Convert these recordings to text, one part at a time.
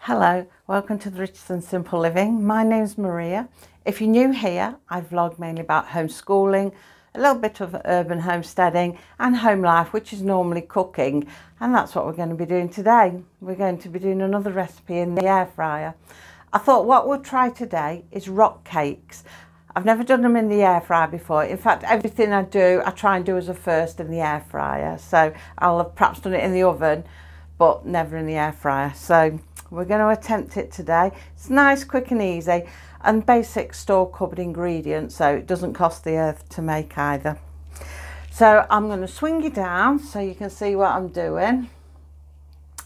Hello, welcome to the Richardson Simple Living. My name's Maria. If you're new here, I vlog mainly about homeschooling, a little bit of urban homesteading and home life, which is normally cooking, and that's what we're going to be doing today. We're going to be doing another recipe in the air fryer. I thought what we'll try today is rock cakes. I've never done them in the air fryer before. In fact, everything I do, I try and do as a first in the air fryer. So I'll have perhaps done it in the oven, but never in the air fryer. So we're going to attempt it today. It's nice, quick and easy, and basic store cupboard ingredients, so it doesn't cost the earth to make either. So I'm going to swing you down so you can see what I'm doing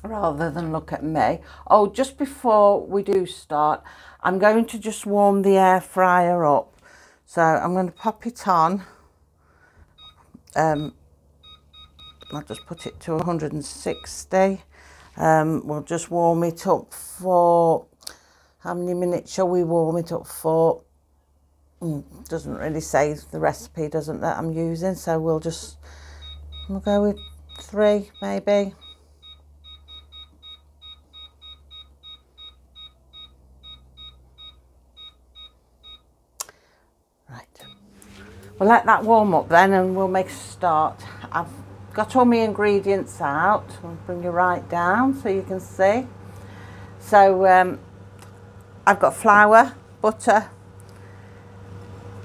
rather than look at me. Oh, just before we do start, I'm going to just warm the air fryer up. So I'm going to pop it on. I'll just put it to 160. We'll just warm it up for, how many minutes shall we warm it up for? Doesn't really say, the recipe doesn't, that I'm using, so we'll go with 3 maybe. Right, we'll let that warm up then and we'll make a start. I've got all my ingredients out. I'll bring you right down so you can see. So I've got flour, butter,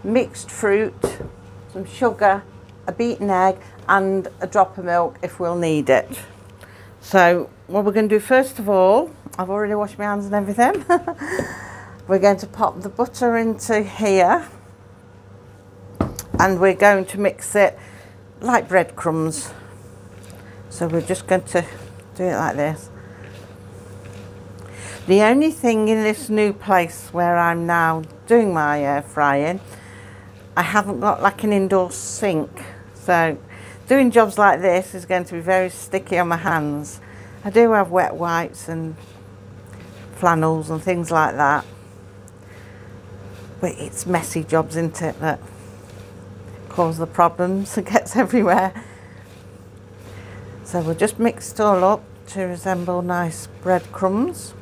mixed fruit, some sugar, a beaten egg and a drop of milk if we'll need it. So what we're going to do first of all, I've already washed my hands and everything. We're going to pop the butter into here and we're going to mix it like breadcrumbs. So we're just going to do it like this. The only thing in this new place where I'm now doing my air frying, I haven't got like an indoor sink. So doing jobs like this is going to be very sticky on my hands. I do have wet wipes and flannels and things like that. But it's messy jobs, isn't it, that cause the problems. It gets everywhere. So we'll just mix it all up to resemble nice breadcrumbs.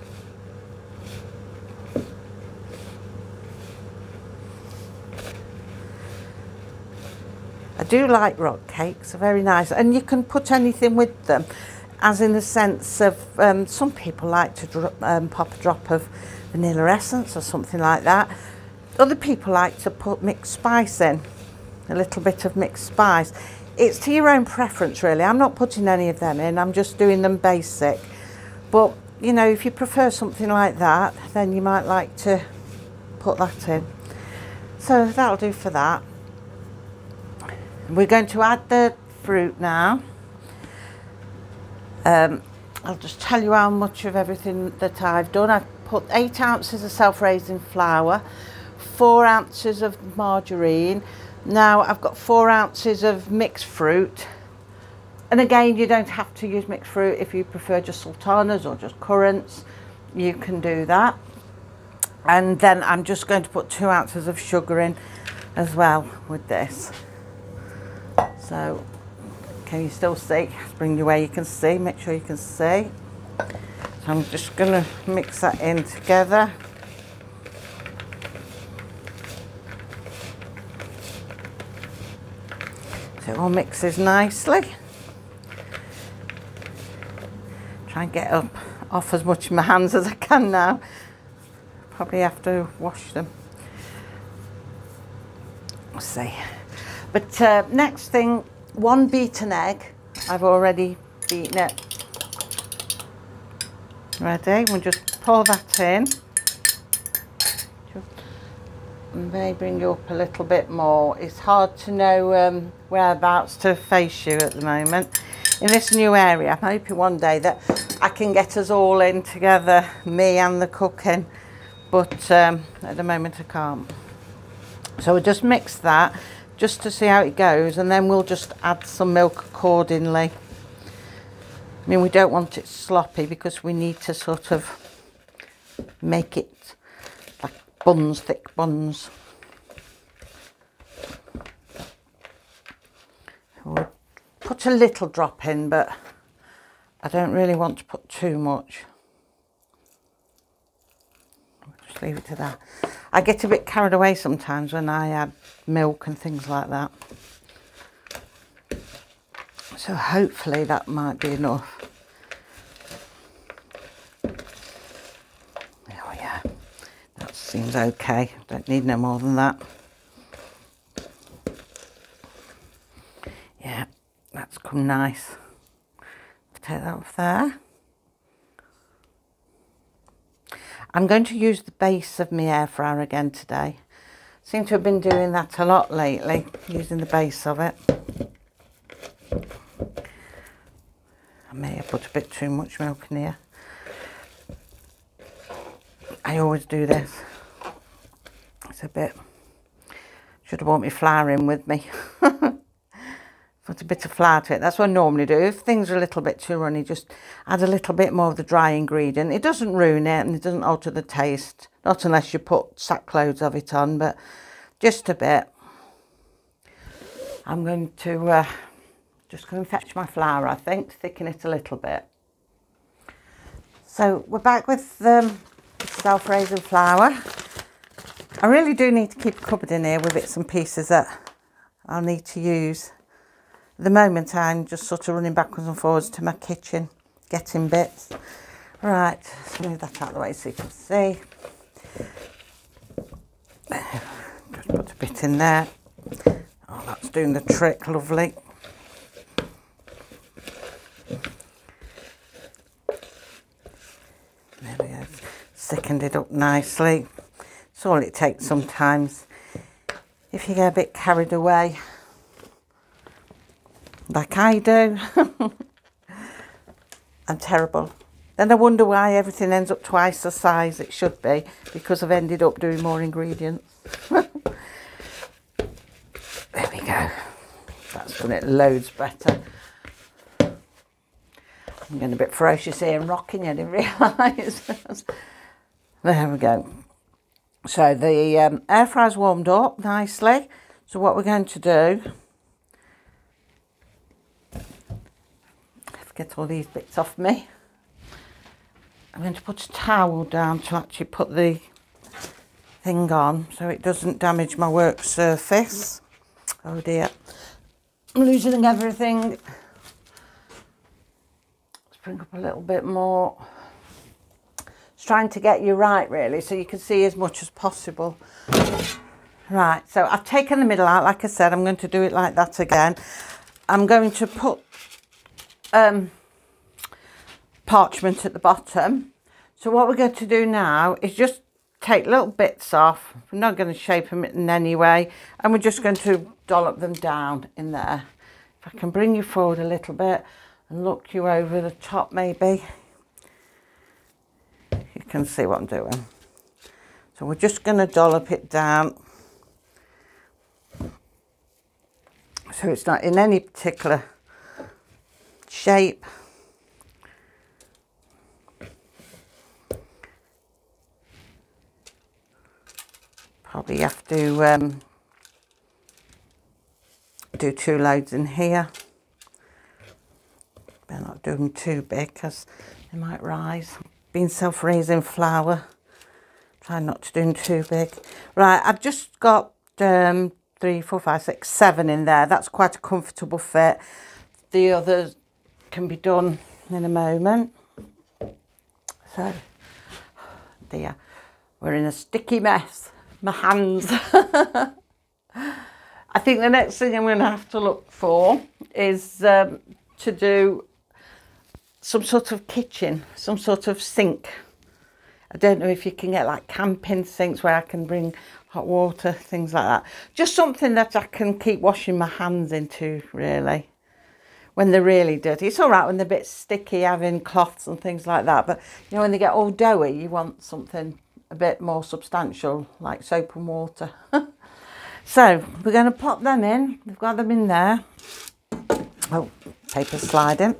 I do like rock cakes, they're very nice, and you can put anything with them, as in the sense of some people like to pop a drop of vanilla essence or something like that. Other people like to put mixed spice in, a little bit of mixed spice. It's to your own preference really. I'm not putting any of them in, I'm just doing them basic. But you know, if you prefer something like that, then you might like to put that in. So that'll do for that. We're going to add the fruit now. I'll just tell you how much of everything that I've done. I've put 8 ounces of self-raising flour, 4 ounces of margarine. Now I've got 4 ounces of mixed fruit, and again you don't have to use mixed fruit. If you prefer just sultanas or just currants, you can do that. And then I'm just going to put 2 ounces of sugar in as well with this. So can you still see? Bring you where you can see, make sure you can see. So I'm just going to mix that in together. So it all mixes nicely. Try and get off as much of my hands as I can now. Probably have to wash them. Let's see. But next thing, 1 beaten egg. I've already beaten it. Ready? We'll just pour that in. May bring you up a little bit more. It's hard to know whereabouts to face you at the moment in this new area. I'm hoping one day that I can get us all in together, me and the cooking, but at the moment I can't. So we'll just mix that just to see how it goes, and then we'll just add some milk accordingly. I mean, we don't want it sloppy because we need to sort of make it buns, thick buns. We'll put a little drop in, but I don't really want to put too much. Just leave it to that. I get a bit carried away sometimes when I add milk and things like that. So hopefully that might be enough. Oh yeah, that seems okay. Don't need no more than that. Yeah, that's come nice. Take that off there. I'm going to use the base of my air fryer again today. Seem to have been doing that a lot lately, using the base of it. I may have put a bit too much milk in here. I always do this. It's a bit, should have brought my flour in with me. Put a bit of flour to it. That's what I normally do. If things are a little bit too runny, just add a little bit more of the dry ingredient. It doesn't ruin it and it doesn't alter the taste. Not unless you put sackloads of it on, but just a bit. I'm going to just go and fetch my flour, I think, thicken it a little bit. So we're back with self-raising flour. I really do need to keep a cupboard in here with bits and pieces that I'll need to use. At the moment I'm just sort of running backwards and forwards to my kitchen, getting bits. Right, let's move that out of the way so you can see. Just put a bit in there. Oh, that's doing the trick, lovely. There we go, thickened it up nicely. It's all it takes sometimes. If you get a bit carried away, like I do. I'm terrible. Then I wonder why everything ends up twice the size it should be, because I've ended up doing more ingredients. There we go. That's done it loads better. I'm getting a bit ferocious here and rocking, I didn't realise. There we go. So the air fryer's warmed up nicely. So what we're going to do, get all these bits off me. I'm going to put a towel down to actually put the thing on so it doesn't damage my work surface. Oh dear, I'm losing everything. Let's bring up a little bit more. It's trying to get you right really so you can see as much as possible. Right, so I've taken the middle out, like I said. I'm going to do it like that again. I'm going to put parchment at the bottom. So what we're going to do now is just take little bits off. We're not going to shape them in any way, and we're just going to dollop them down in there. If I can bring you forward a little bit and look you over the top, maybe you can see what I'm doing. So we're just going to dollop it down so it's not in any particular shape. Probably have to do 2 loads in here. Better not do them too big because they might rise. Being self-raising flour, try not to do them too big. Right, I've just got 3, 4, 5, 6, 7 in there. That's quite a comfortable fit. The others can be done in a moment. So, dear, we're in a sticky mess. My hands. I think the next thing I'm going to have to look for is to do some sort of kitchen, some sort of sink. I don't know if you can get like camping sinks where I can bring hot water, things like that. Just something that I can keep washing my hands into, really, when they're really dirty. It's all right when they're a bit sticky, having cloths and things like that, but you know, when they get all doughy, you want something a bit more substantial, like soap and water. So we're going to pop them in. We've got them in there. Oh, paper sliding.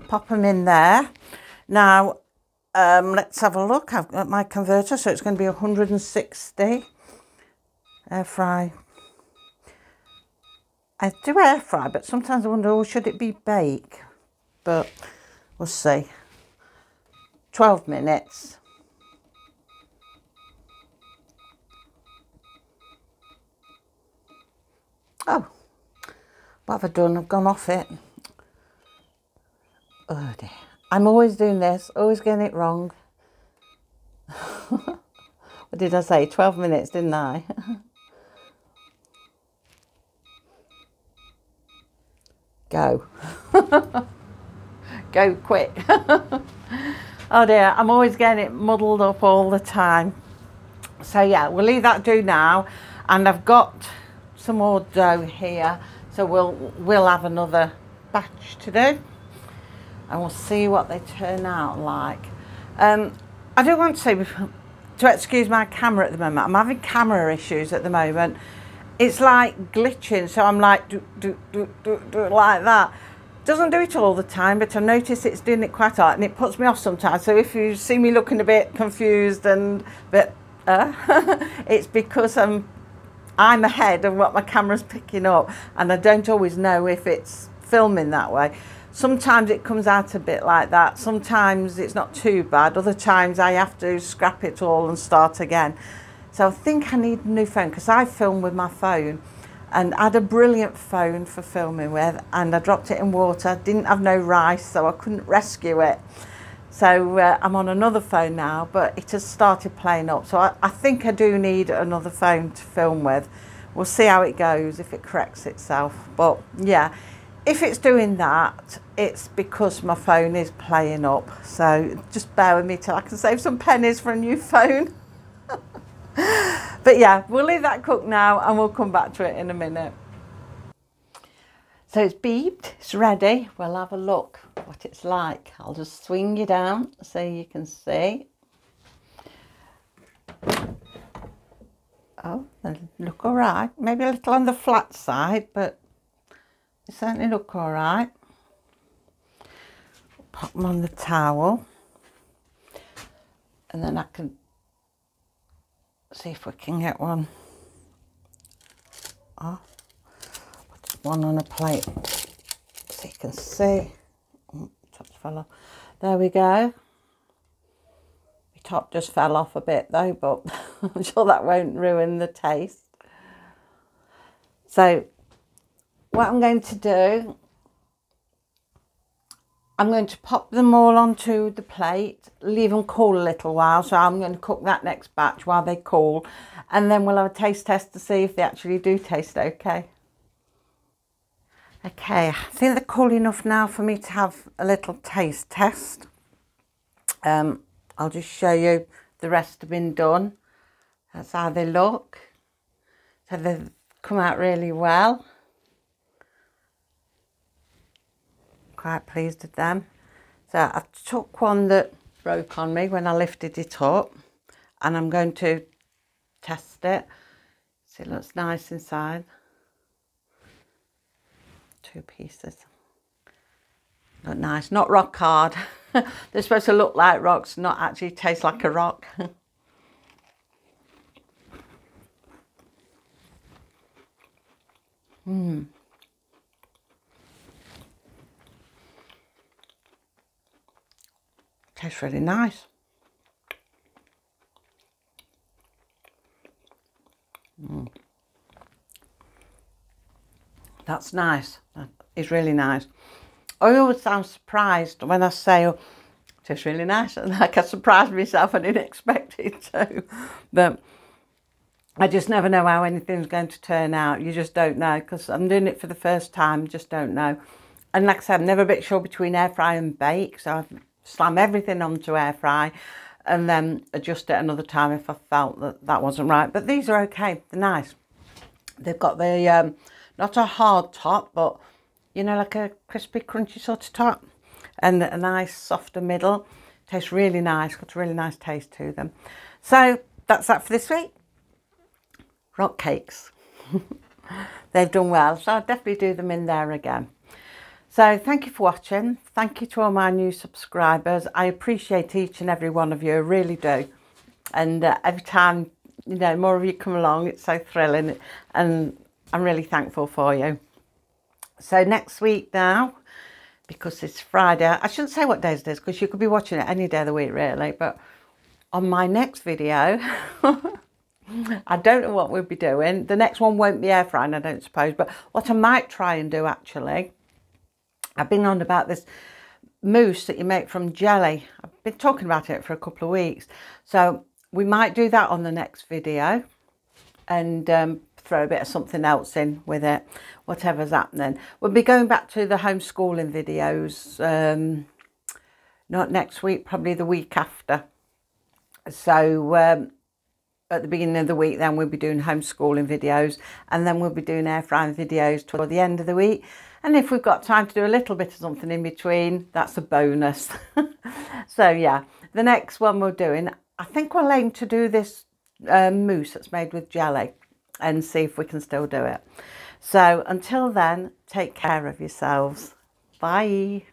Pop them in there. Now, let's have a look. I've got my converter, so it's going to be 160. Air fry. I do air fry, but sometimes I wonder, oh, should it be bake? But we'll see. 12 minutes. Oh, what have I done? I've gone off it. Oh dear. I'm always doing this, always getting it wrong. What did I say? 12 minutes, didn't I? Go. Go quick. Oh dear, I'm always getting it muddled up all the time. So yeah, we'll leave that do now. And I've got some more dough here, so we'll have another batch to do. And we'll see what they turn out like. I do want to excuse my camera at the moment. I'm having camera issues at the moment. It's like glitching, so I'm like do like that. Doesn't do it all the time, but I notice it's doing it quite a lot, and it puts me off sometimes. So if you see me looking a bit confused and it's because I'm ahead of what my camera's picking up, and I don't always know if it's filming that way. Sometimes it comes out a bit like that. Sometimes it's not too bad. Other times I have to scrap it all and start again. So I think I need a new phone, because I film with my phone, and I had a brilliant phone for filming with, and I dropped it in water. Didn't have no rice, so I couldn't rescue it. So I'm on another phone now, but it has started playing up. So I think I do need another phone to film with. We'll see how it goes, if it corrects itself. But yeah, if it's doing that, it's because my phone is playing up. So just bear with me till I can save some pennies for a new phone. But yeah, we'll leave that cook now, and we'll come back to it in a minute. So it's beeped, it's ready. We'll have a look what it's like. I'll just swing you down so you can see. Oh, they look all right. Maybe a little on the flat side, but they certainly look all right. Pop them on the towel, and then I can see if we can get one off. Put one on a plate so you can see. Oh, top fell off. There we go. The top just fell off a bit though, but I'm sure that won't ruin the taste. So what I'm going to do, I'm going to pop them all onto the plate, leave them cool a little while. So I'm going to cook that next batch while they cool, and then we'll have a taste test to see if they actually do taste okay. Okay, I think they're cool enough now for me to have a little taste test. I'll just show you the rest have been done. That's how they look. So they've come out really well. Quite pleased with them. So I took one that broke on me when I lifted it up, and I'm going to test it. See, it looks nice inside. 2 pieces. Look nice, not rock hard. They're supposed to look like rocks, not actually taste like a rock. Tastes really nice. That's nice. That is really nice. I always sound surprised when I say, oh, it tastes really nice. And like I surprised myself, I didn't expect it to. But I just never know how anything's going to turn out. You just don't know, because I'm doing it for the first time, just don't know. And like I said, I'm never a bit sure between air fry and bake, so I slam everything onto air fry and then adjust it another time if I felt that that wasn't right. But these are okay, they're nice. They've got the, not a hard top, but you know, like a crispy, crunchy sort of top, and a nice softer middle. Tastes really nice, got a really nice taste to them. So that's that for this week. Rock cakes. They've done well, so I'll definitely do them in there again. So thank you for watching. Thank you to all my new subscribers. I appreciate each and every one of you, I really do. And every time, you know, more of you come along, it's so thrilling, and I'm really thankful for you. So next week now, because it's Friday, I shouldn't say what days it is, because you could be watching it any day of the week really, but on my next video, I don't know what we'll be doing. The next one won't be air frying, I don't suppose. But what I might try and do, actually, I've been on about this mousse that you make from jelly. I've been talking about it for a couple of weeks. So we might do that on the next video and throw a bit of something else in with it, whatever's happening. We'll be going back to the homeschooling videos, not next week, probably the week after. So at the beginning of the week, then we'll be doing homeschooling videos, and then we'll be doing air frying videos toward the end of the week. And if we've got time to do a little bit of something in between, that's a bonus. So yeah, the next one we're doing, I think we'll aim to do this mousse that's made with jelly and see if we can still do it. So until then, take care of yourselves. Bye.